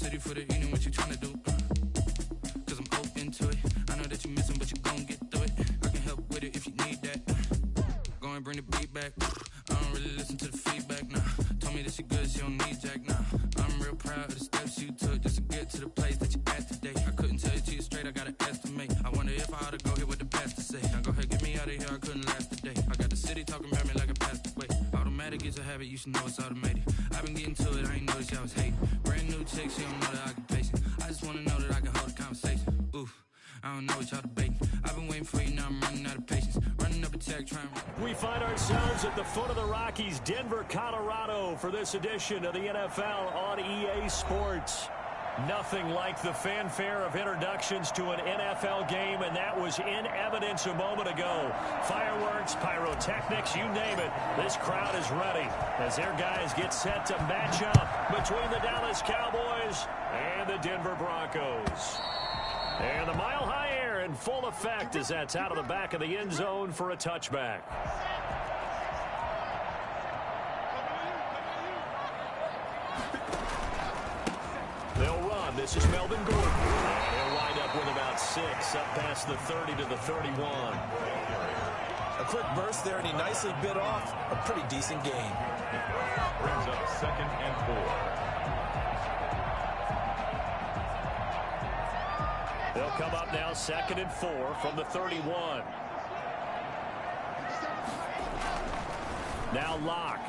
city for the evening, what you tryna do? Cause I'm open to it. I know that you missing, but you gon' get through it. I can help with it if you need that. Go and bring the beat back. I don't really listen to the feedback, nah. Told me that she good, she don't need Jack, nah. I'm real proud of the steps you took just to get to the place that you at today. I couldn't tell you to you straight, I gotta estimate. I wonder if I ought to go here with the best to say. Now go ahead, get me out of here, I couldn't last today. I got the city talking about me like I passed away. Automatic is a habit, you should know it's automated. I've been getting to it, I ain't noticed y'all was hating. Brand new chick, she don't know the occupation. I just wanna know that I can hold a conversation. Ooh, I don't know what y'all debating. I've been waiting for you, now I'm running out of patience. Running up a check, trying. We find ourselves at the foot of the Rockies, Denver, Colorado, for this edition of the NFL on EA Sports. Nothing like the fanfare of introductions to an NFL game, and that was in evidence a moment ago. Fireworks, pyrotechnics, you name it. This crowd is ready as their guys get set to match up between the Dallas Cowboys and the Denver Broncos. And the mile-high air in full effect as that's out of the back of the end zone for a touchback. They'll run. This is Melvin Gordon. And they'll wind up with about 6, up past the 30 to the 31. A quick burst there, and he nicely bit off a pretty decent gain. Brings up 2nd and 4. They'll come up now 2nd and 4 from the 31. Now Locke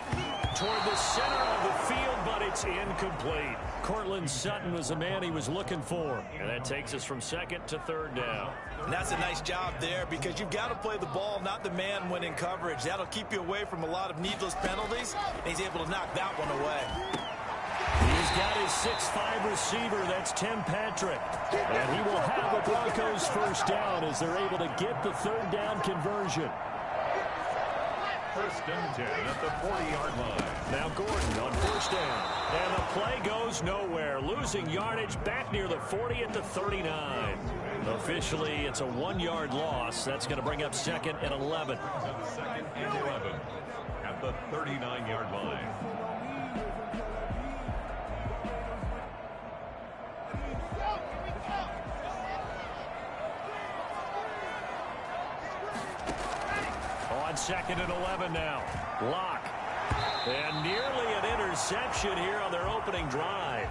toward the center of the field, but it's incomplete. Cortland Sutton was the man he was looking for. And that takes us from 2nd to 3rd down. And that's a nice job there because you've got to play the ball, not the man when in coverage. That'll keep you away from a lot of needless penalties. And he's able to knock that one away. He's got his 6'5" receiver. That's Tim Patrick. And he will have the Broncos first down as they're able to get the 3rd down conversion. 1st and 10 at the 40-yard line. Now Gordon on 1st down. And the play goes nowhere. Losing yardage back near the 40 at the 39. Officially, it's a 1-yard loss. That's going to bring up 2nd and 11. 2nd and 11 at the 39-yard line. On 2nd and 11 now. Locke. And nearly an interception here on their opening drive.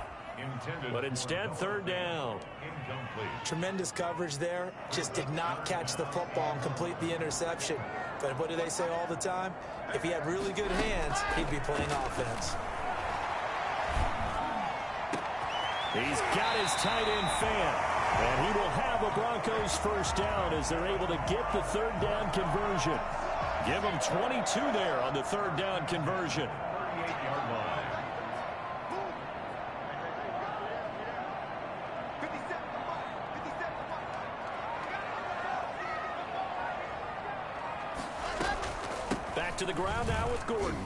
But instead, 3rd down. Incomplete. Tremendous coverage there. Just did not catch the football and complete the interception. But what do they say all the time? If he had really good hands, he'd be playing offense. He's got his tight end fan. And he will have a Broncos first down as they're able to get the 3rd down conversion. Give them 22 there on the 3rd down conversion. 38-yard line. Back to the ground now with Gordon.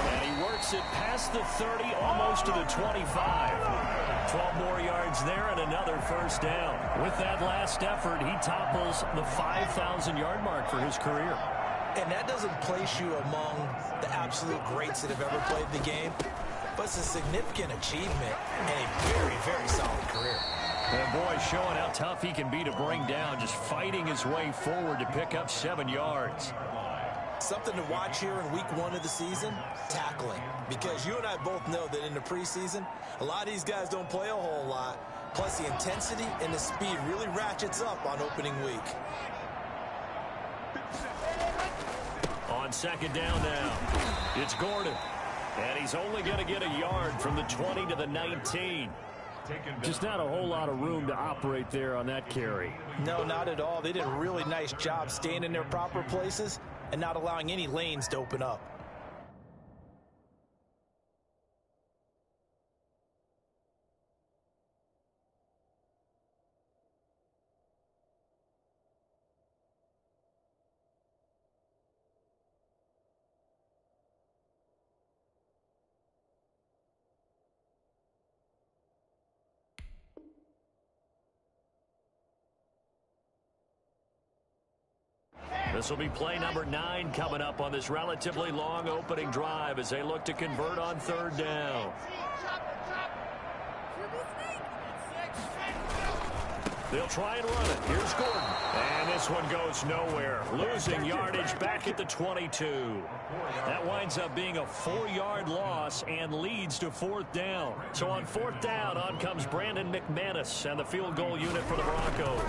And he works it past the 30, almost to the 25. 12 more yards there and another first down. With that last effort, he topples the 5,000-yard mark for his career. And that doesn't place you among the absolute greats that have ever played the game, but it's a significant achievement and a very, very solid career. And boy, showing how tough he can be to bring down, just fighting his way forward to pick up 7 yards. Something to watch here in week 1 of the season, tackling. Because you and I both know that in the preseason, a lot of these guys don't play a whole lot. Plus the intensity and the speed really ratchets up on opening week. On 2nd down now, it's Gordon. And he's only going to get a yard from the 20 to the 19. Just not a whole lot of room to operate there on that carry. No, not at all. They did a really nice job staying in their proper places and not allowing any lanes to open up. This will be play number 9 coming up on this relatively long opening drive as they look to convert on 3rd down. They'll try and run it. Here's Gordon. And this one goes nowhere. Losing yardage back at the 22. That winds up being a 4-yard loss and leads to 4th down. So on 4th down, on comes Brandon McManus and the field goal unit for the Broncos.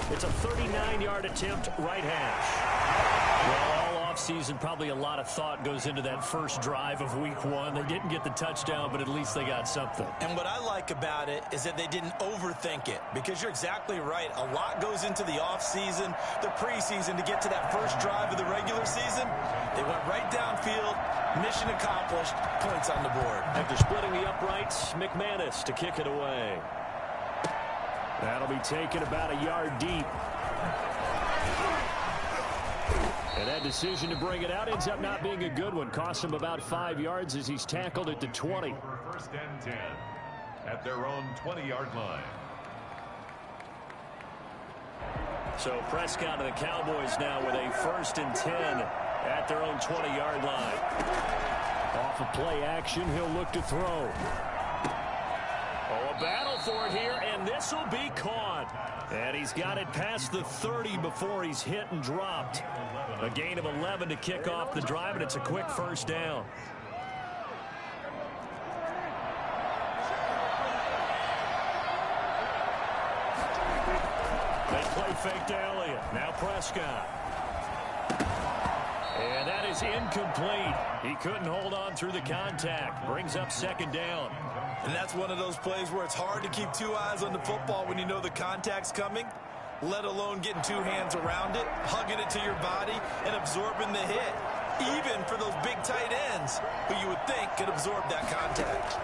It's a 39-yard attempt, right hash. Well, all offseason, probably a lot of thought goes into that first drive of week 1. They didn't get the touchdown, but at least they got something. And what I like about it is that they didn't overthink it, because you're exactly right. A lot goes into the offseason, the preseason, to get to that first drive of the regular season. They went right downfield, mission accomplished, points on the board. After splitting the uprights, McManus to kick it away. That'll be taken about a yard deep. And that decision to bring it out ends up not being a good one. Cost him about 5 yards as he's tackled at the 20. First and 10 at their own 20-yard line. So Prescott and the Cowboys now with a 1st and 10 at their own 20-yard line. Off of play action, he'll look to throw. Oh, a battle for it here, and this will be caught. And he's got it past the 30 before he's hit and dropped. A gain of 11 to kick off the drive, and it's a quick 1st down. They play fake to Elliott. Now Prescott. And that is incomplete. He couldn't hold on through the contact. Brings up 2nd down. And that's one of those plays where it's hard to keep 2 eyes on the football when you know the contact's coming, let alone getting 2 hands around it, hugging it to your body, and absorbing the hit, even for those big tight ends who you would think could absorb that contact.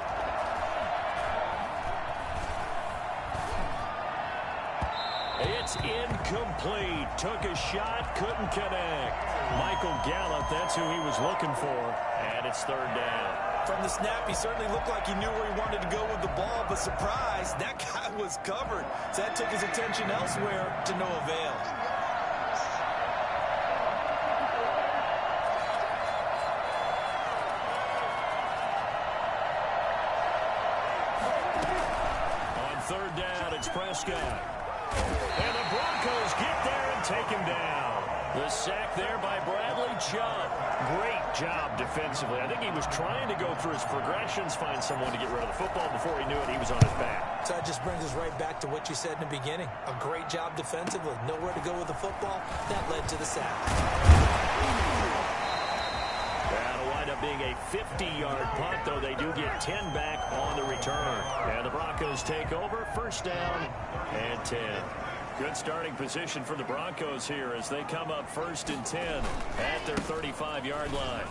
It's incomplete. Took a shot, couldn't connect. Michael Gallup, that's who he was looking for. And it's 3rd down. From the snap, he certainly looked like he knew where he wanted to go with the ball, but surprise, that guy was covered. So that took his attention elsewhere to no avail. On 3rd down, it's Prescott. And the Broncos get there and take him down. The sack there by Bradley Chubb. Great job defensively. I think he was trying to go through his progressions, find someone to get rid of the football. Before he knew it, he was on his back. So that just brings us right back to what you said in the beginning. A great job defensively. Nowhere to go with the football. That led to the sack. That'll wind up being a 50-yard punt, though they do get 10 back on the return. And the Broncos take over. 1st down and 10. Good starting position for the Broncos here as they come up 1st and 10 at their 35-yard line.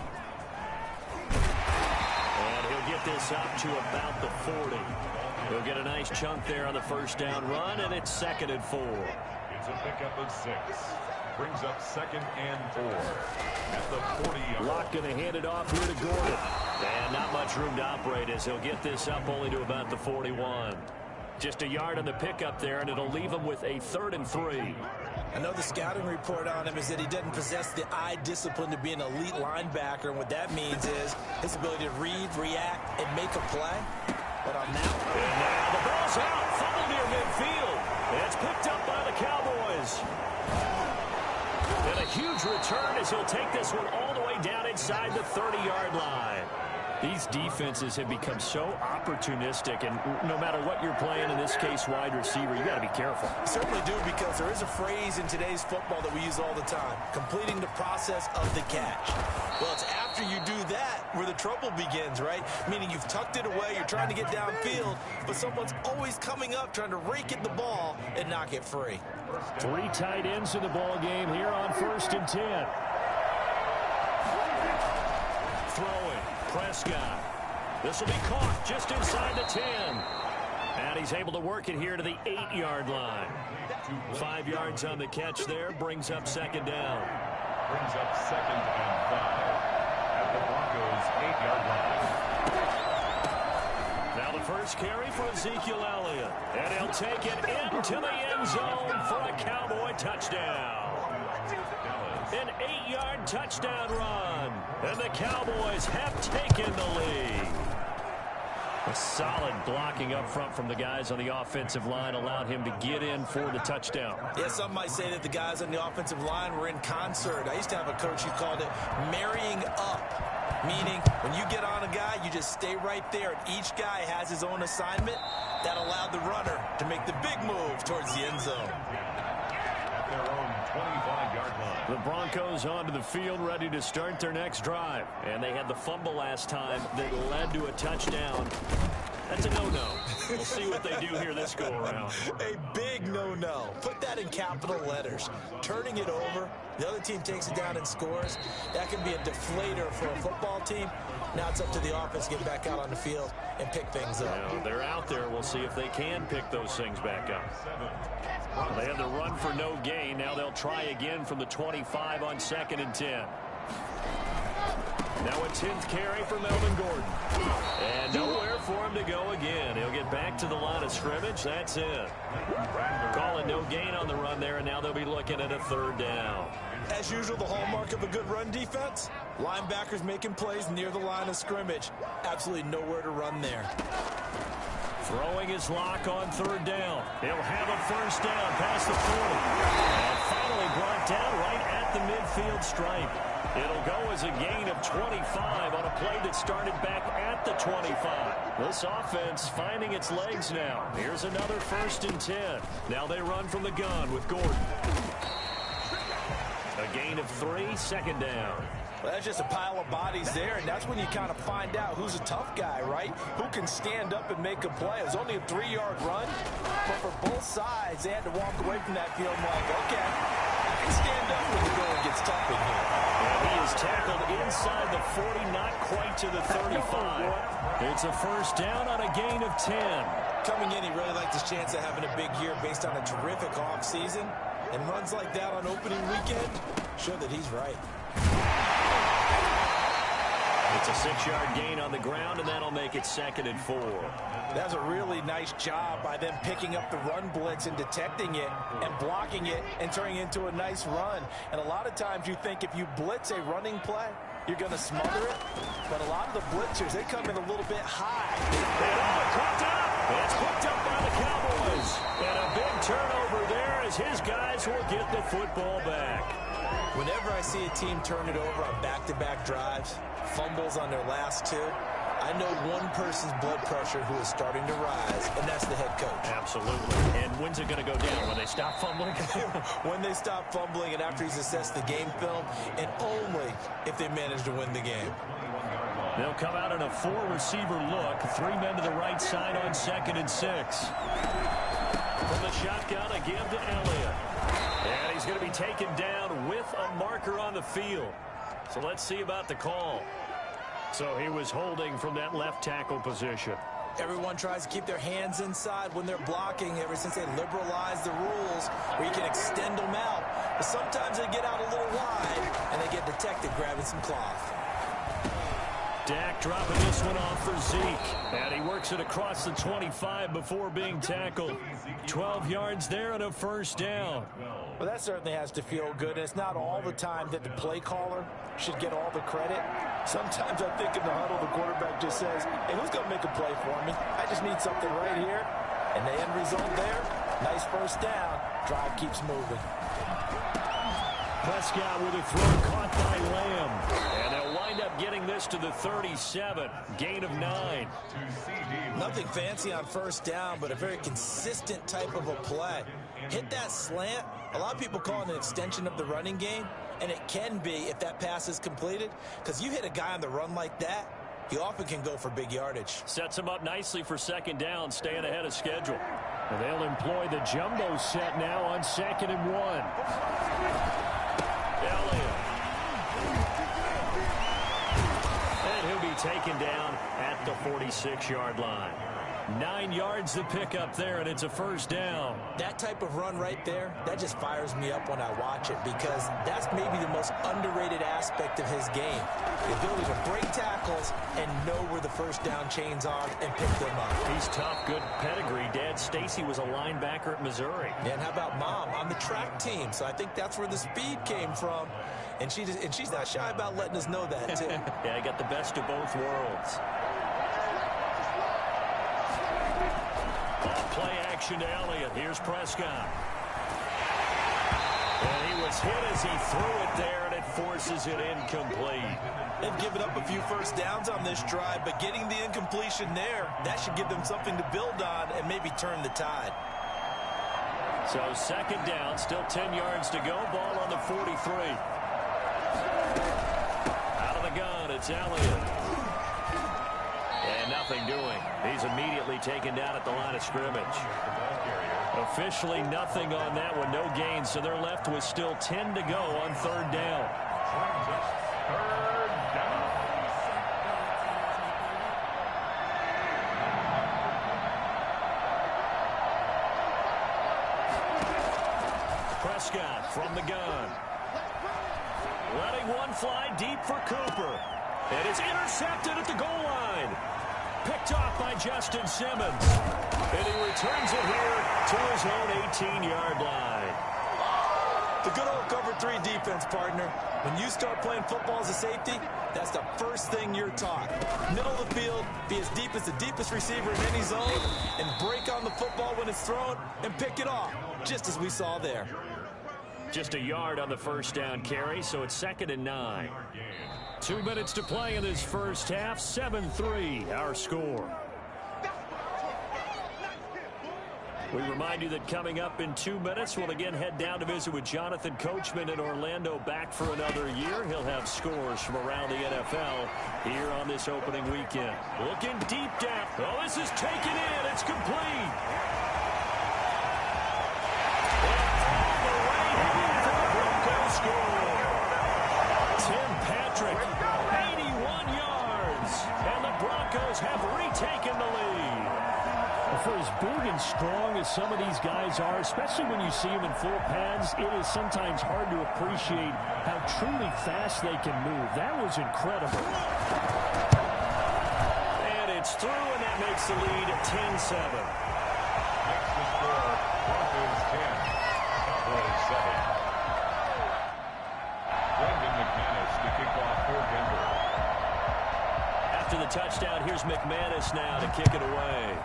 And he'll get this up to about the 40. He'll get a nice chunk there on the 1st down run, and it's 2nd and 4. It's a pickup of 6. Brings up 2nd and 4 at the 40-yard. Locke going to hand it off here to Gordon. And not much room to operate as he'll get this up only to about the 41. Just a yard on the pickup there, and it'll leave him with a 3rd and 3. I know the scouting report on him is that he doesn't possess the eye discipline to be an elite linebacker, and what that means is his ability to read, react, and make a play. But on that one, and now the ball's out, fumble near midfield. And it's picked up by the Cowboys. And a huge return as he'll take this one all the way down inside the 30-yard line. These defenses have become so opportunistic, and no matter what you're playing, in this case wide receiver, you got to be careful. Certainly do, because there is a phrase in today's football that we use all the time: completing the process of the catch. Well, it's after you do that where the trouble begins, right? Meaning you've tucked it away, you're trying to get downfield, but someone's always coming up trying to rake at the ball and knock it free. 3 tight ends in the ball game here on 1st and 10. Throwing. Prescott. This will be caught just inside the 10. And he's able to work it here to the 8-yard line. 5 yards on the catch there. Brings up 2nd down. Brings up 2nd and 5 at the Broncos' 8-yard line. Now the first carry for Ezekiel Elliott. And he'll take it into the end zone for a Cowboy touchdown. An 8-yard touchdown run. And the Cowboys have taken the lead. A solid blocking up front from the guys on the offensive line allowed him to get in for the touchdown. Yeah, some might say that the guys on the offensive line were in concert. I used to have a coach who called it marrying up, meaning when you get on a guy, you just stay right there, and each guy has his own assignment. That allowed the runner to make the big move towards the end zone. At their own 25-yard line. The Broncos onto the field, ready to start their next drive. And they had the fumble last time that led to a touchdown. That's a no-no. We'll see what they do here this go-around. A big no-no. Put that in capital letters. Turning it over, the other team takes it down and scores. That can be a deflator for a football team. Now it's up to the offense to get back out on the field and pick things up. Now, they're out there. We'll see if they can pick those things back up. Well, they had the run for no gain. Now they'll try again from the 25 on 2nd and 10. Now a 10th carry for Melvin Gordon. And nowhere for him to go again. He'll get back to the line of scrimmage. That's it. Call it no gain on the run there, and now they'll be looking at a 3rd down. As usual, the hallmark of a good run defense, linebackers making plays near the line of scrimmage. Absolutely nowhere to run there. Throwing his lock on 3rd down. He'll have a 1st down past the 40. And finally brought down right at the midfield stripe. It'll go as a gain of 25 on a play that started back at the 25. This offense finding its legs now. Here's another 1st and 10. Now they run from the gun with Gordon. A gain of 3, 2nd down. Well, that's just a pile of bodies there, and that's when you kind of find out who's a tough guy, right? Who can stand up and make a play. It was only a 3-yard run, but for both sides, they had to walk away from that field like, okay, I can stand up when the going gets tough in here. And he is tackled inside the 40, not quite to the 35. It's a 1st down on a gain of 10. Coming in, he really liked his chance of having a big year based on a terrific offseason, and runs like that on opening weekend show that he's right. It's a 6-yard gain on the ground, and that'll make it 2nd and 4. That's a really nice job by them picking up the run blitz and detecting it and blocking it and turning it into a nice run. And a lot of times you think if you blitz a running play, you're going to smother it. But a lot of the blitzers, they come in a little bit high. It's picked up by the Cowboys. And a big turnover there as his guys will get the football back. Whenever I see a team turn it over on back-to-back drives, fumbles on their last 2, I know one person's blood pressure who is starting to rise, and that's the head coach. Absolutely. And when's it going to go down? When they stop fumbling? When they stop fumbling and after he's assessed the game film, and only if they manage to win the game. They'll come out in a 4-receiver look. 3 men to the right side on 2nd and 6. From the shotgun, a give to Elliott. And he's going to be taken down with a marker on the field. So let's see about the call. So he was holding from that left tackle position. Everyone tries to keep their hands inside when they're blocking ever since they liberalized the rules where you can extend them out. But sometimes they get out a little wide and they get detected grabbing some cloth. Dak dropping this one off for Zeke. And he works it across the 25 before being tackled. 12 yards there and a 1st down. Well, that certainly has to feel good. And it's not all the time that the play caller should get all the credit. Sometimes I think in the huddle, the quarterback just says, hey, who's going to make a play for me? I just need something right here. And the end result there, nice 1st down. Drive keeps moving. Prescott with a throw caught by Lamb. And they'll wind up getting this to the 37. Gain of 9. Nothing fancy on 1st down, but a very consistent type of a play. Hit that slant. A lot of people call it an extension of the running game, and it can be if that pass is completed, because you hit a guy on the run like that, he often can go for big yardage. Sets him up nicely for 2nd down, staying ahead of schedule. And they'll employ the jumbo set now on 2nd and 1. Elliott. And he'll be taken down at the 46-yard line. 9 yards to pick up there, and it's a 1st down. That type of run right there, that just fires me up when I watch it, because that's maybe the most underrated aspect of his game. The ability to break tackles and know where the 1st down chains are and pick them up. He's tough, good pedigree. Dad Stacy was a linebacker at Missouri. And how about Mom on the track team? So I think that's where the speed came from. And she's not shy about letting us know that, too. Yeah, I got the best of both worlds. Play action to Elliott. Here's Prescott. And he was hit as he threw it there, and it forces it incomplete. They've given up a few first downs on this drive, but getting the incompletion there, that should give them something to build on and maybe turn the tide. So second down, still 10 yards to go. Ball on the 43. Out of the gun, it's Elliott. And nothing doing. He's immediately taken down at the line of scrimmage. Officially nothing on that one, no gain, so they're left with still 10 to go on third down. Third down. Prescott from the gun. Letting one fly deep for Cooper. And it's intercepted at the goal line. Picked off by Justin Simmons. And he returns it here to his own 18-yard line. The good old cover 3 defense, partner. When you start playing football as a safety, that's the first thing you're taught. Middle of the field, be as deep as the deepest receiver in any zone, and break on the football when it's thrown and pick it off, just as we saw there. Just a yard on the first down carry, so it's 2nd and 9. 2 minutes to play in this first half. 7-3, our score. We remind you that coming up in 2 minutes, we'll again head down to visit with Jonathan Coachman in Orlando, back for another year. He'll have scores from around the NFL here on this opening weekend. Looking deep down. Oh, this is taken in. It's complete. And all the way home for the Broncos score. Tim Patrick, 81 yards. And the Broncos have retaken the lead. For as big and strong as some of these guys are, especially when you see them in full pads, it is sometimes hard to appreciate how truly fast they can move. That was incredible. And it's through, and that makes the lead 10-7. Makes the score Broncos 10, Cowboys 7. Brendan McManus to kick off for Denver. After the touchdown, here's McManus now to kick it away.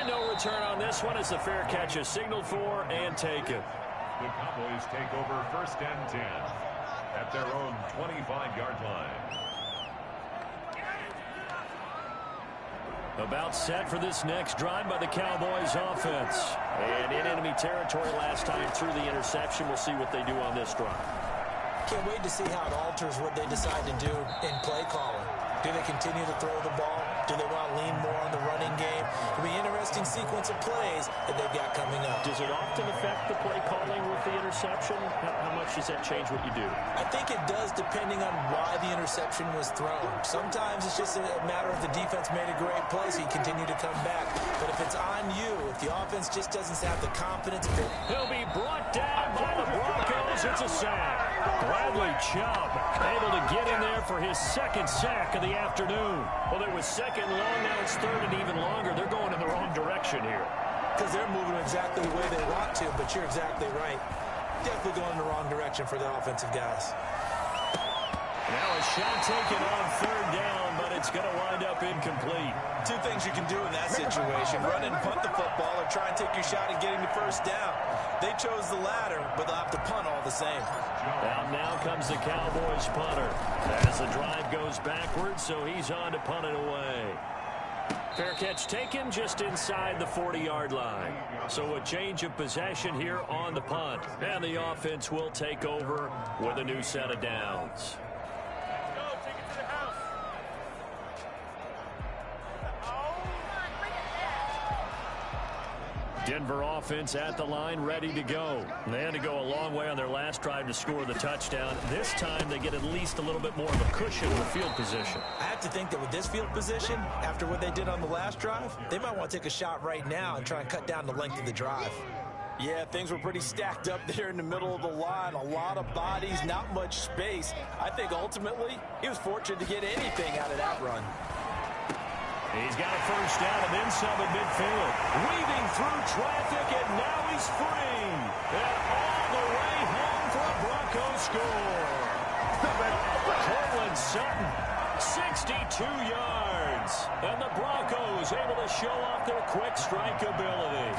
No return on this one as the fair catch is signaled for and taken. The Cowboys take over 1st and 10 at their own 25-yard line. About set for this next drive by the Cowboys offense. And in enemy territory last time through the interception. We'll see what they do on this drive. Can't wait to see how it alters what they decide to do in play calling. Do they continue to throw the ball? Do they want to lean more on the running game? It'll be an interesting sequence of plays that they've got coming up. Does it often affect the play calling with the interception? How much does that change what you do? I think it does, depending on why the interception was thrown. Sometimes it's just a matter of the defense made a great play, so you continue to come back. But if it's on you, if the offense just doesn't have the confidence... He'll be brought down by the Broncos. It's a sack. Bradley Chubb able to get in there for his 2nd sack of the afternoon. Well, it was 2nd long, now it's 3rd and even longer. They're going in the wrong direction here. Because they're moving exactly the way they want to, but you're exactly right. Definitely going in the wrong direction for the offensive guys. Now a shot taken on 3rd down, but it's going to wind up incomplete. 2 things you can do in that situation: run and punt the football, or try and take your shot at getting the 1st down. They chose the latter, but they'll have to punt all the same. Now comes the Cowboys punter as the drive goes backwards, so he's on to punt it away. Fair catch taken just inside the 40-yard line. So a change of possession here on the punt. And the offense will take over with a new set of downs. Denver offense at the line, ready to go. They had to go a long way on their last drive to score the touchdown. This time they get at least a little bit more of a cushion in the field position. I have to think that with this field position, after what they did on the last drive, they might want to take a shot right now and try and cut down the length of the drive. Yeah, things were pretty stacked up there in the middle of the line. A lot of bodies, not much space. I think ultimately he was fortunate to get anything out of that run. He's got a 1st down and then some in midfield. Weaving through traffic, and now he's free. And all the way home for a Broncos score. Cortland Sutton, 62 yards. And the Broncos was able to show off their quick strike ability.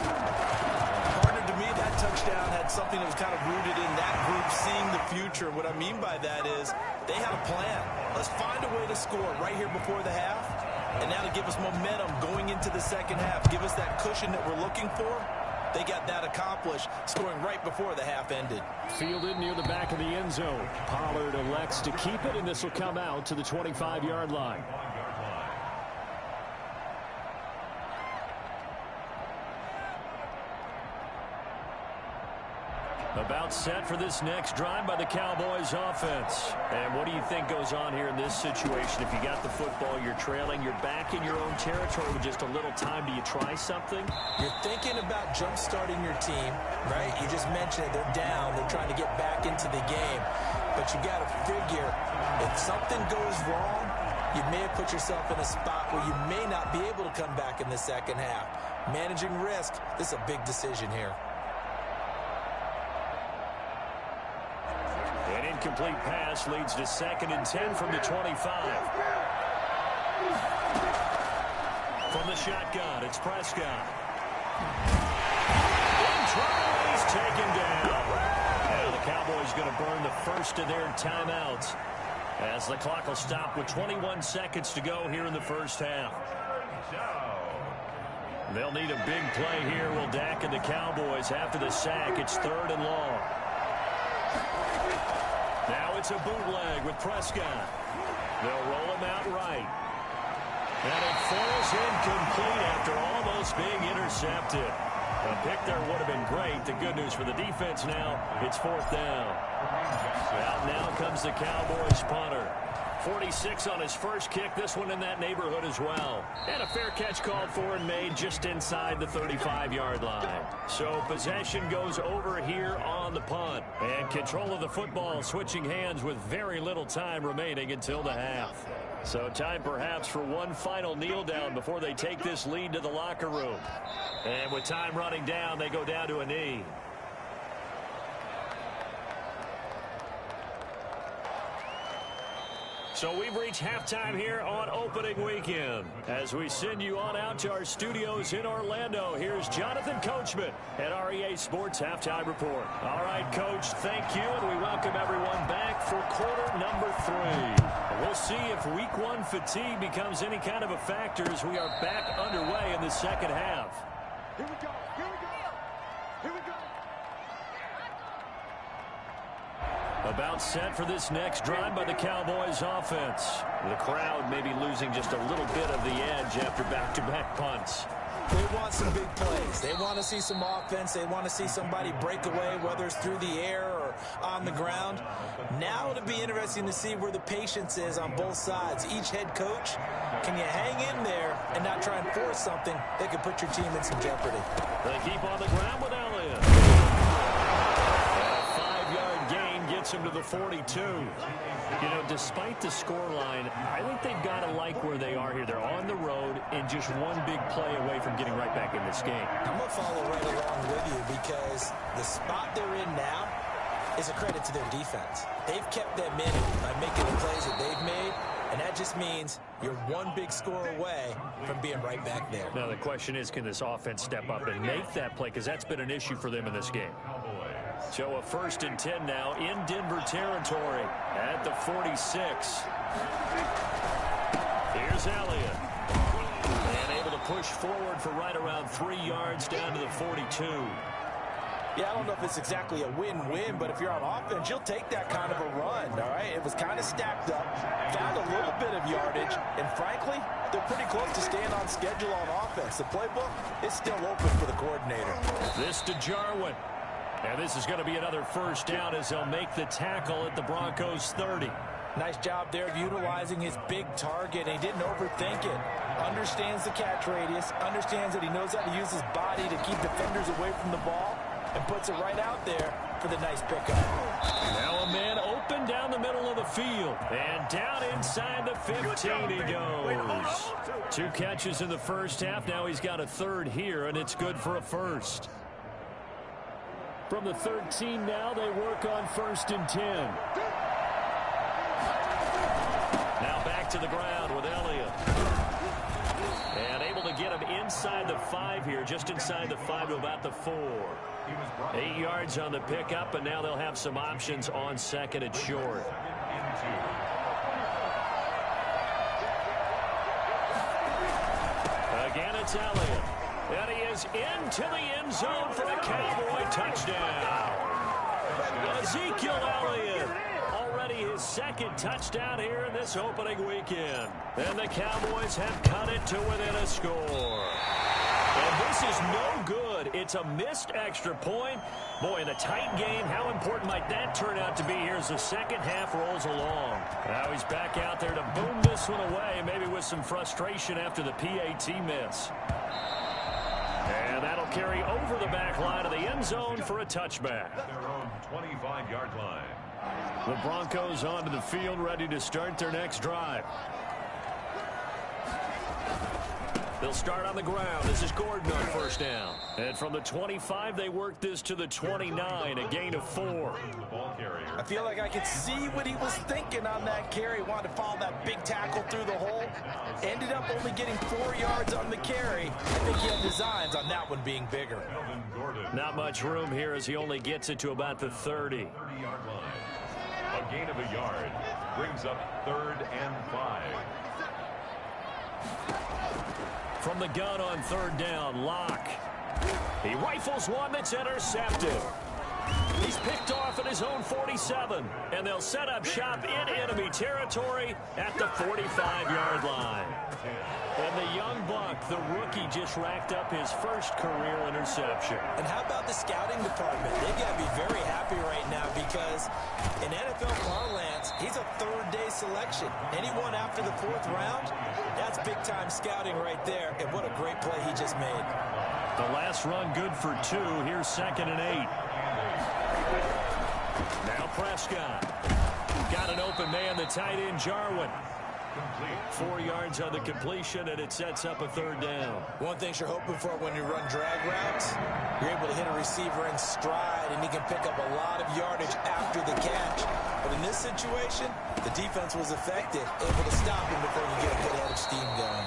Partner, to me, that touchdown had something that was kind of rooted in that group seeing the future. What I mean by that is they had a plan. Let's find a way to score right here before the half, and that'll give us momentum going into the second half, give us that cushion that we're looking for. They got that accomplished, scoring right before the half ended. Fielded near the back of the end zone. Pollard elects to keep it, and this will come out to the 25-yard line. About set for this next drive by the Cowboys offense. And what do you think goes on here in this situation? If you got the football, you're trailing, you're back in your own territory with just a little time. Do you try something? You're thinking about jump-starting your team, right? You just mentioned it. They're down. They're trying to get back into the game. But you got to figure, if something goes wrong, you may have put yourself in a spot where you may not be able to come back in the second half. Managing risk, this is a big decision here. An incomplete pass leads to 2nd and 10 from the 25. From the shotgun, it's Prescott. In trouble, he's taken down. Now the Cowboys going to burn the first of their timeouts as the clock will stop with 21 seconds to go here in the first half. They'll need a big play here. Will Dak and the Cowboys after the sack. It's 3rd and long. Now it's a bootleg with Prescott. They'll roll him out right. And it falls incomplete after almost being intercepted. A pick there would have been great. The good news for the defense now, it's 4th down. Out now comes the Cowboys punter. 46 on his first kick. This one in that neighborhood as well. And a fair catch called for and made just inside the 35-yard line. So possession goes over here on the punt. And control of the football switching hands with very little time remaining until the half. So time perhaps for one final kneel down before they take this lead to the locker room. And with time running down, they go down to a knee. So we've reached halftime here on opening weekend. As we send you on out to our studios in Orlando, here's Jonathan Coachman at REA Sports Halftime Report. All right, Coach, thank you, and we welcome everyone back for quarter number 3. And we'll see if week 1 fatigue becomes any kind of a factor as we are back underway in the second half. Here we go, here we go, here we go. About set for this next drive by the Cowboys offense. The crowd may be losing just a little bit of the edge after back-to-back punts. They want some big plays. They want to see some offense. They want to see somebody break away, whether it's through the air or on the ground. Now it'll be interesting to see where the patience is on both sides. Each head coach, can you hang in there and not try and force something that could put your team in some jeopardy? They keep on the ground with Elliott. Gets him to the 42. You know, despite the scoreline, I think they've got to like where they are here. They're on the road and just one big play away from getting right back in this game. I'm going to follow right along with you because the spot they're in now is a credit to their defense. They've kept them in by making the plays that they've made, and that just means you're one big score away from being right back there. Now, the question is, can this offense step up and make that play? Because that's been an issue for them in this game. So a 1st and 10 now in Denver territory at the 46. Here's Elliott. And able to push forward for right around 3 yards down to the 42. Yeah, I don't know if it's exactly a win-win, but if you're on offense, you'll take that kind of a run, all right? It was kind of stacked up, found a little bit of yardage, and frankly, they're pretty close to staying on schedule on offense. The playbook is still open for the coordinator. This to Jarwin. And this is going to be another 1st down as they'll make the tackle at the Broncos 30. Nice job there of utilizing his big target. He didn't overthink it. Understands the catch radius. Understands that he knows how to use his body to keep defenders away from the ball. And puts it right out there for the nice pickup. Now a man open down the middle of the field. And down inside the 15 he goes. 2 catches in the first half. Now he's got a 3rd here, and it's good for a 1st. From the 13 now, they work on 1st and 10. Now back to the ground with Elliott. And able to get him inside the 5 here, just inside the 5 to about the 4. 8 yards on the pickup, and now they'll have some options on 2nd and short. Again, it's Elliott. And he is into the end zone for a Cowboy touchdown. Ezekiel Elliott, already his 2nd touchdown here in this opening weekend. And the Cowboys have cut it to within a score. And this is no good. It's a missed extra point. Boy, in a tight game, how important might that turn out to be here as the second half rolls along. Now he's back out there to boom this one away, maybe with some frustration after the PAT miss. And that'll carry over the back line of the end zone for a touchback. Their own 25-yard line. The Broncos onto the field, ready to start their next drive. They'll start on the ground. This is Gordon on first down. And from the 25, they work this to the 29, a gain of 4. I feel like I could see what he was thinking on that carry. Wanted to follow that big tackle through the hole. Ended up only getting 4 yards on the carry. I think he had designs on that one being bigger. Not much room here as he only gets it to about the 30. 30-yard line. A gain of a yard brings up 3rd and 5. From the gun on 3rd down, Locke. He rifles one that's intercepted. He's picked off at his own 47, and they'll set up shop in enemy territory at the 45-yard line. And the young buck, the rookie, just racked up his first career interception. And how about the scouting department? They've got to be very happy right now because in NFL parlance, he's a 3rd-day selection. Anyone after the 4th round, that's big-time scouting right there. And what a great play he just made. The last run good for 2. Here's 2nd and 8. Now Prescott. Got an open man, the tight end, Jarwin. 4 yards on the completion, and it sets up a 3rd down. One thing you're hoping for when you run drag routes, you're able to hit a receiver in stride, and he can pick up a lot of yardage after the catch. But in this situation, the defense was effective, able to stop him before you get a good head of steam going.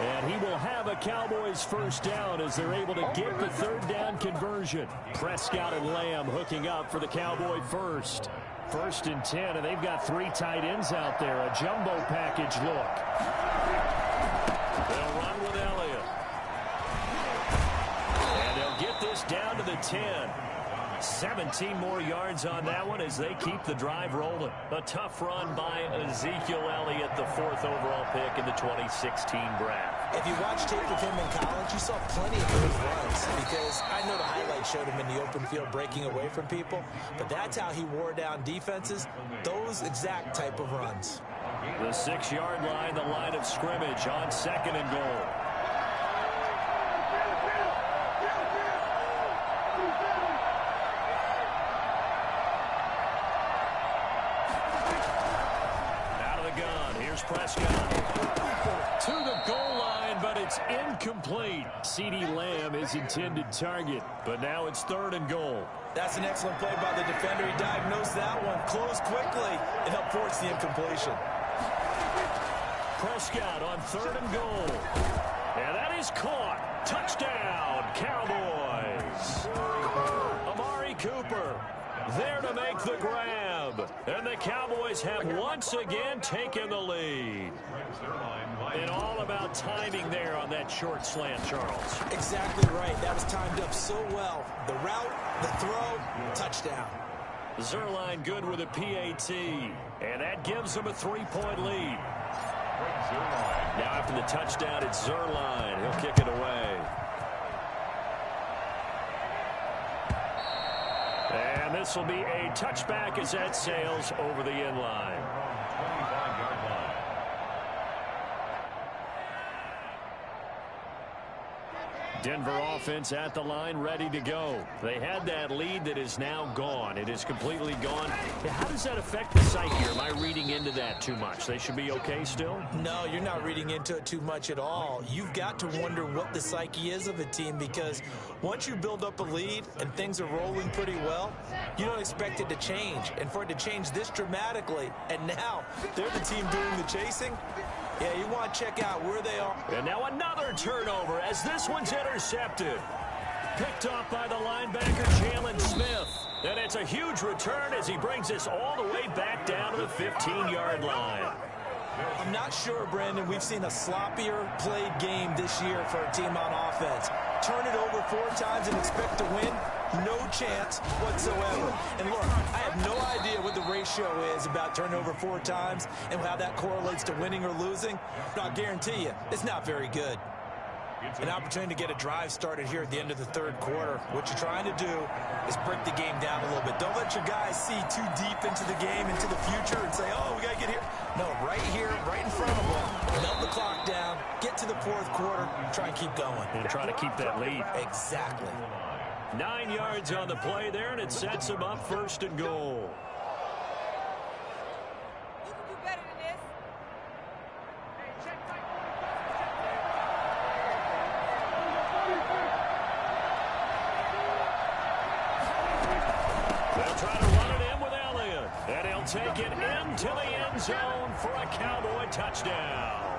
And he will have a Cowboys first down as they're able to get the 3rd down conversion. Prescott and Lamb hooking up for the Cowboy first. 1st and 10, and they've got 3 tight ends out there. A jumbo package look. They'll run with Elliott. And they'll get this down to the 10. 17 more yards on that one as they keep the drive rolling. A tough run by Ezekiel Elliott, the 4th overall pick in the 2016 draft. If you watch tape of him in college, you saw plenty of those runs because I know the highlights showed him in the open field breaking away from people, but that's how he wore down defenses, those exact type of runs. The 6-yard line, the line of scrimmage on 2nd and goal. Prescott to the goal line, but it's incomplete. CeeDee Lamb is intended target, but now it's 3rd and goal. That's an excellent play by the defender. He diagnosed that one, closed quickly, and helped force the incompletion. Prescott on 3rd and goal. And that is caught. Touchdown, Cowboys. Amari Cooper there to make the grab. And the Cowboys have once again taken the lead. And all about timing there on that short slant, Charles. Exactly right. That was timed up so well. The route, the throw, touchdown. Zuerlein good with a PAT. And that gives them a 3-point lead. Now after the touchdown, it's Zuerlein. He'll kick it away. And this will be a touchback as that sails over the end line. 25-yard line. Denver offense at the line, ready to go. They had that lead that is now gone. It is completely gone. How does that affect the psyche? Am I reading into that too much? They should be okay still? No, you're not reading into it too much at all. You've got to wonder what the psyche is of a team because once you build up a lead and things are rolling pretty well, you don't expect it to change. And for it to change this dramatically, and now they're the team doing the chasing, Yeah, you want to check out where they are. And now another turnover as this one's intercepted. Picked off by the linebacker, Jalen Smith. And it's a huge return as he brings us all the way back down to the 15-yard line. I'm not sure, Brandon, we've seen a sloppier played game this year for a team on offense. Turn it over 4 times and expect to win? No chance whatsoever. And look, I have no idea what the ratio is about turnover 4 times and how that correlates to winning or losing. But I'll guarantee you, it's not very good. An opportunity to get a drive started here at the end of the 3rd quarter. What you're trying to do is break the game down a little bit. Don't let your guys see too deep into the game, into the future, and say, oh, we got to get here. No, right here, right in front of them. Melt the clock down, get to the 4th quarter, try and keep going. And try to keep that lead. Exactly. 9 yards on the play there, and it sets them up 1st and goal. You can do better than this. They'll try to run it in with Elliott. And he'll take it into the end zone for a Cowboy touchdown.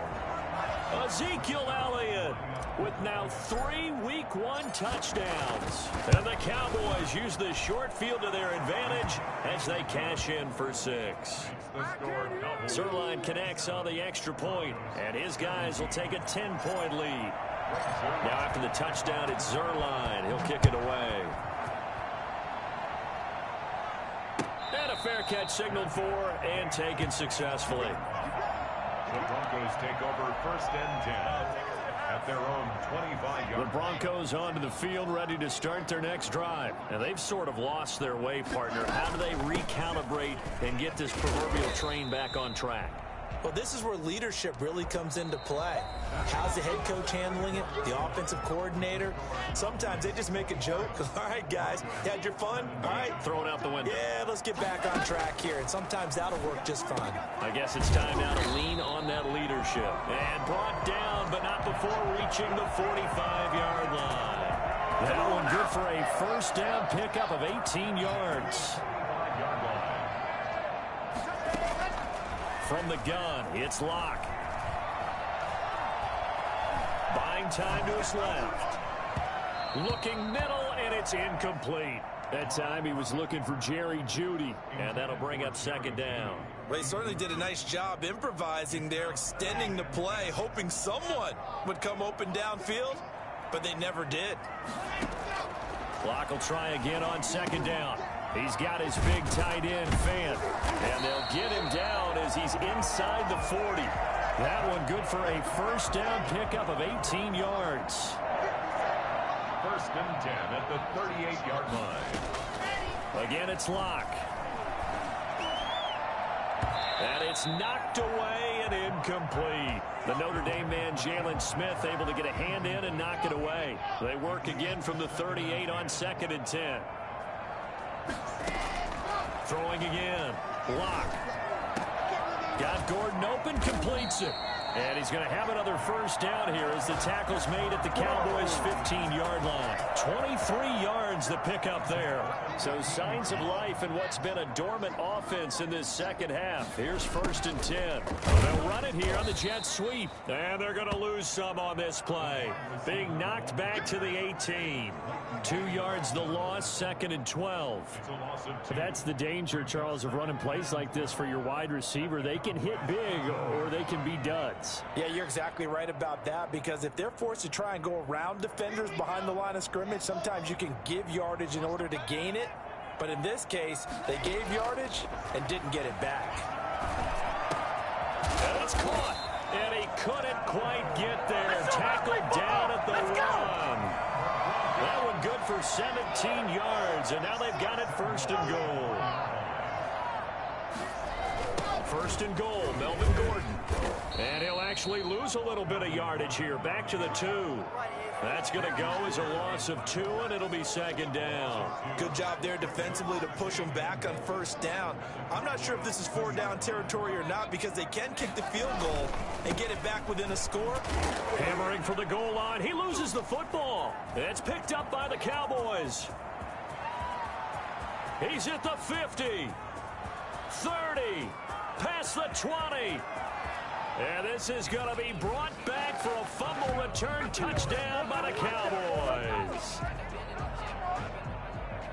Ezekiel Elliott with now 3 Week 1 touchdowns. And the Cowboys use this short field to their advantage as they cash in for 6. Zerline connects on the extra point, and his guys will take a 10-point lead. Now after the touchdown, it's Zerline. He'll kick it away. And a fair catch signaled for and taken successfully. The Broncos take over 1st and 10 at their own 25-yard. The Broncos onto the field ready to start their next drive. And they've sort of lost their way, partner. How do they recalibrate and get this proverbial train back on track? Well, this is where leadership really comes into play. How's the head coach handling it? The offensive coordinator? Sometimes they just make a joke. All right, guys, you had your fun? All right. Throw it out the window. Yeah, let's get back on track here. And sometimes that'll work just fine. I guess it's time now to lean on that leadership. And brought down, but not before reaching the 45-yard line. That one good for a 1st down pickup of 18 yards. From the gun, it's Locke. Buying time to his left. Looking middle, and it's incomplete. That time he was looking for Jerry Jeudy, and that'll bring up 2nd down. Well, he certainly did a nice job improvising there, extending the play, hoping someone would come open downfield, but they never did. Locke will try again on 2nd down. He's got his big tight end, Fant, and they'll get him down as he's inside the 40. That one good for a 1st down pickup of 18 yards. 1st and 10 at the 38-yard line. Again, it's Locke. And it's knocked away and incomplete. The Notre Dame man, Jalen Smith, able to get a hand in and knock it away. They work again from the 38 on 2nd and 10. Throwing again. Locke. Got Gordon open, completes it. And he's going to have another 1st down here as the tackle's made at the Cowboys' 15-yard line. 23 yards the pickup there. So signs of life in what's been a dormant offense in this 2nd half. Here's 1st and 10. They'll run it here on the jet sweep. And they're going to lose some on this play. Being knocked back to the 18. 2 yards the loss, 2nd and 12. That's the danger, Charles, of running plays like this for your wide receiver. They can hit big or they can be duds. Yeah, you're exactly right about that, because if they're forced to try and go around defenders behind the line of scrimmage, sometimes you can give yardage in order to gain it. But in this case, they gave yardage and didn't get it back. And it's caught. And he couldn't quite get there. Tackled down at the 1. That one good for 17 yards. And now they've got it 1st and goal. 1st and goal, Melvin Gordon. And he'll actually lose a little bit of yardage here. Back to the 2. That's going to go as a loss of 2, and it'll be 2nd down. Good job there defensively to push them back on 1st down. I'm not sure if this is 4-down territory or not, because they can kick the field goal and get it back within a score. Hammering for the goal line. He loses the football. It's picked up by the Cowboys. He's at the 50. 30. Past the 20. And this is going to be brought back for a fumble return touchdown by the Cowboys.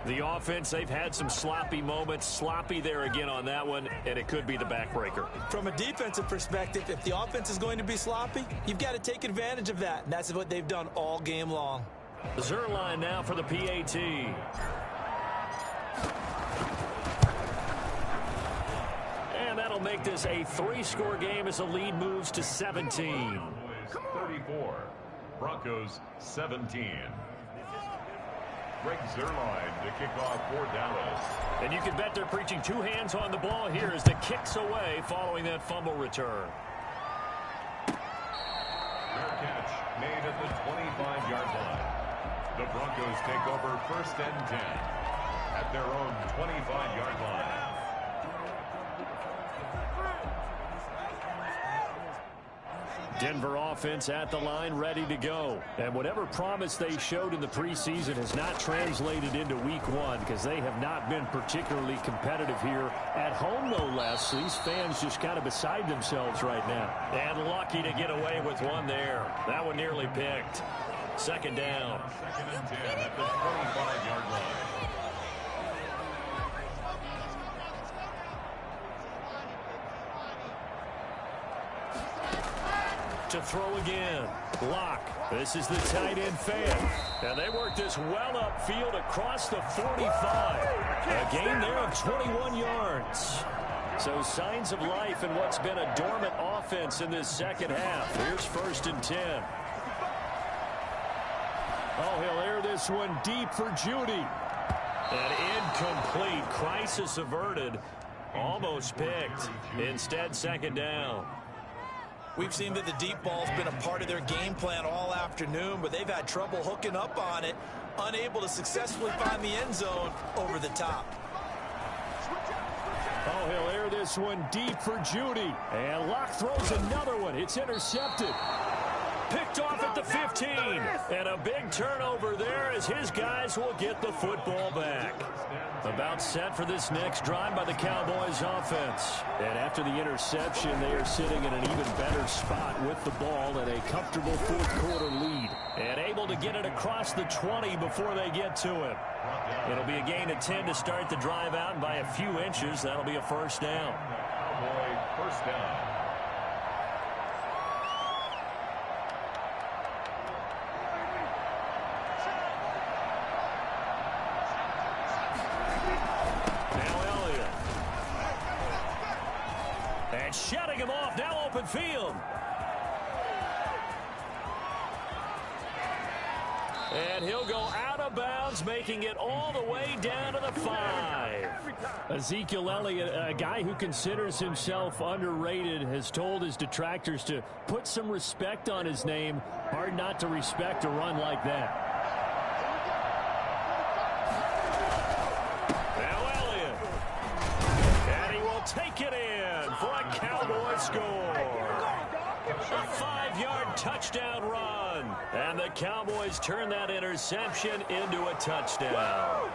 The offense, they've had some sloppy moments. Sloppy there again on that one, and it could be the backbreaker. From a defensive perspective, if the offense is going to be sloppy, you've got to take advantage of that. And that's what they've done all game long. Zerline now for the PAT. And that'll make this a 3-score game as the lead moves to 17. 34. Broncos 17. Greg Zerline to kick off for Dallas. And you can bet they're preaching 2 hands on the ball here as the kick's away following that fumble return. Fair catch made at the 25-yard line. The Broncos take over 1st and 10 at their own 25-yard line. Denver offense at the line, ready to go. And whatever promise they showed in the preseason has not translated into week 1 because they have not been particularly competitive here at home, no less. These fans just kind of beside themselves right now. And lucky to get away with one there. That one nearly picked. 2nd down. 2nd and 10 at the 25-yard line. To throw again. Lock. This is the tight end fan. And they work this well upfield across the 45. A gain there of 21 yards. So signs of life in what's been a dormant offense in this second half. Here's 1st and 10. Oh, he'll air this one deep for Judy. And incomplete. Crisis averted. Almost picked. Instead, 2nd down. We've seen that the deep ball's been a part of their game plan all afternoon, but they've had trouble hooking up on it, unable to successfully find the end zone over the top. Oh, he'll air this one deep for Judy. And Locke throws another one. It's intercepted. Picked off at the 15. And a big turnover there as his guys will get the football back. About set for this next drive by the Cowboys offense. And after the interception, they are sitting in an even better spot with the ball and a comfortable 4th quarter lead. And able to get it across the 20 before they get to him. It'll be a gain of 10 to start the drive out, and by a few inches, that'll be a 1st down. Cowboy 1st down. Shutting him off, now open field. And he'll go out of bounds, making it all the way down to the 5. Ezekiel Elliott, a guy who considers himself underrated, has told his detractors to put some respect on his name. Hard not to respect a run like that. Now Elliott. And he will take it in for a Cowboy score. A 5-yard touchdown run. And the Cowboys turn that interception into a touchdown.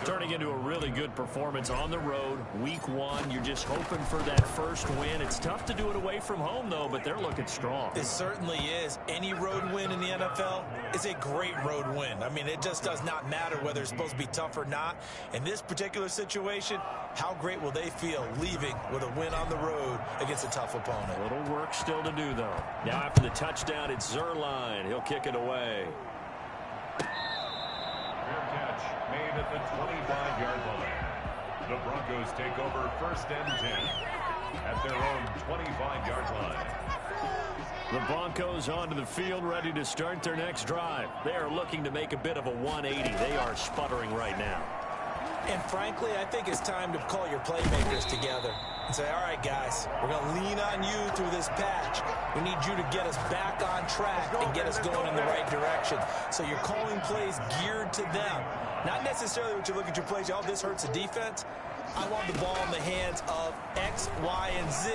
Turning into a really good performance on the road. Week 1, you're just hoping for that first win. It's tough to do it away from home, though, but they're looking strong. It certainly is. Any road win in the NFL is a great road win. I mean, it just does not matter whether it's supposed to be tough or not. In this particular situation, how great will they feel leaving with a win on the road against a tough opponent? A little work still to do, though. Now after the touchdown, it's Zerline. He'll kick it away. Fair catch made at the 25-yard line. The Broncos take over 1st and 10 at their own 25-yard line. The Broncos onto the field, ready to start their next drive. They are looking to make a bit of a 180. They are sputtering right now. And frankly, I think it's time to call your playmakers together and say, all right, guys, we're going to lean on you through this patch. We need you to get us back on track and get us going in the right direction. So you're calling plays geared to them. Not necessarily what you look at your plays, oh, this hurts the defense. I want the ball in the hands of X, Y, and Z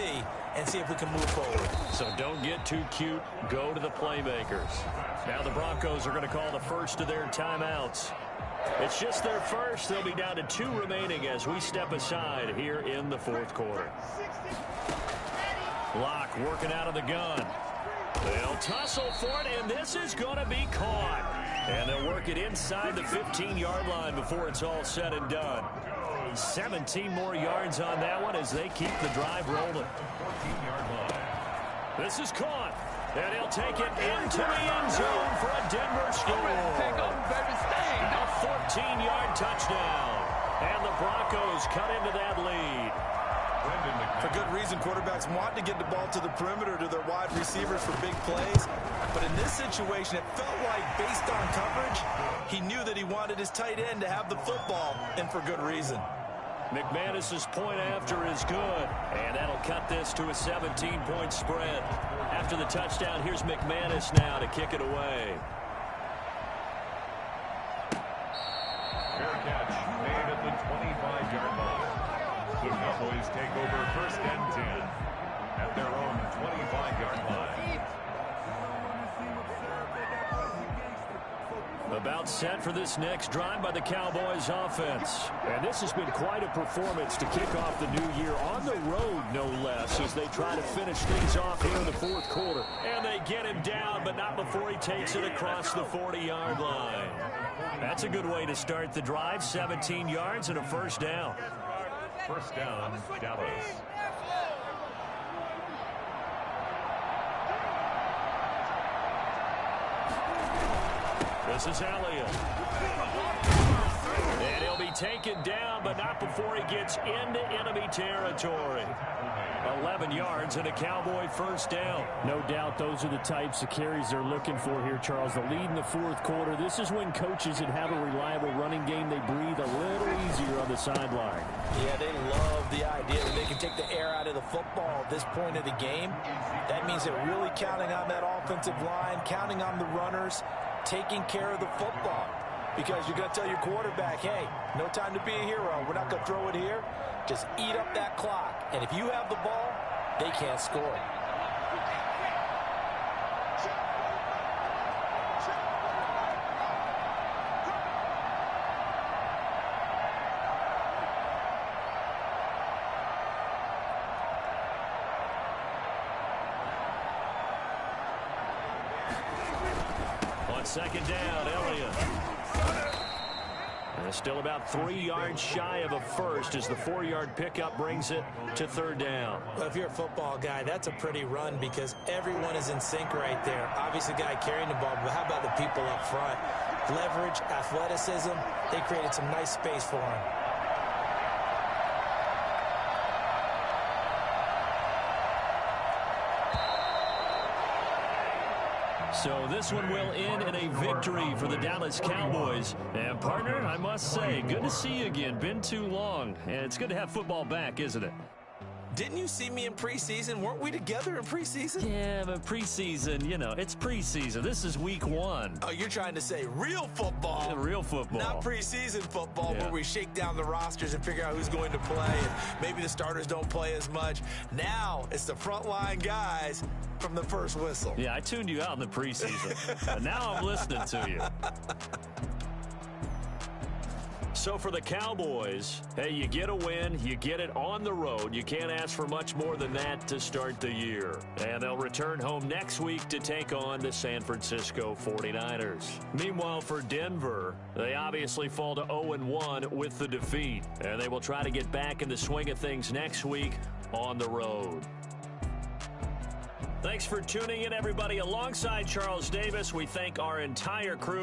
and see if we can move forward. So don't get too cute. Go to the playmakers. Now the Broncos are going to call the first of their timeouts. It's just their first. They'll be down to 2 remaining as we step aside here in the 4th quarter. Lock working out of the gun. They'll tussle for it, and this is going to be caught. And they'll work it inside the 15-yard line before it's all said and done. 17 more yards on that one as they keep the drive rolling. 14-yard line. This is caught, and he'll take it into the end zone for a Denver score. A 14-yard touchdown, and the Broncos cut into that lead. For good reason, quarterbacks want to get the ball to the perimeter to their wide receivers for big plays. But in this situation, it felt like, based on coverage, he knew that he wanted his tight end to have the football, and for good reason. McManus's point after is good, and that'll cut this to a 17-point spread. After the touchdown, here's McManus now to kick it away. Fair catch made at the 25-yard line. The Cowboys take over first and 10 at their own 25-yard line. About set for this next drive by the Cowboys offense. And this has been quite a performance to kick off the new year on the road, no less, as they try to finish things off here in the fourth quarter. And they get him down, but not before he takes it across the 40-yard line. That's a good way to start the drive, 17 yards and a first down. First down, Dallas. This is Elliott. And he'll be taken down, but not before he gets into enemy territory. 11 yards and a Cowboy first down. No doubt those are the types of carries they're looking for here, Charles. The lead in the fourth quarter. This is when coaches that have a reliable running game, they breathe a little easier on the sideline. Yeah, they love the idea that they can take the air out of the football at this point of the game. That means they're really counting on that offensive line, counting on the runners, taking care of the football. Because you're going to tell your quarterback, hey, no time to be a hero. We're not going to throw it here. Just eat up that clock. And if you have the ball, they can't score. On second down, Elliott. And still about 3 yards shy of a first as the 4-yard pickup brings it to third down. Well, if you're a football guy, that's a pretty run because everyone is in sync right there. Obviously, the guy carrying the ball, but how about the people up front? Leverage, athleticism, they created some nice space for him. So this one will end in a victory for the Dallas Cowboys. And, partner, I must say, good to see you again. Been too long. And it's good to have football back, isn't it? Didn't you see me in preseason? Weren't we together in preseason? Yeah, but preseason, you know, it's preseason. This is week 1. Oh, you're trying to say real football. Yeah, real football. Not preseason football Yeah. where we shake down the rosters and figure out who's going to play. And maybe the starters don't play as much. Now it's the frontline guys from the first whistle. Yeah, I tuned you out in the preseason. And now I'm listening to you. So for the Cowboys, hey, you get a win, you get it on the road. You can't ask for much more than that to start the year. And they'll return home next week to take on the San Francisco 49ers. Meanwhile, for Denver, they obviously fall to 0-1 with the defeat. And they will try to get back in the swing of things next week on the road. Thanks for tuning in, everybody. Alongside Charles Davis, we thank our entire crew.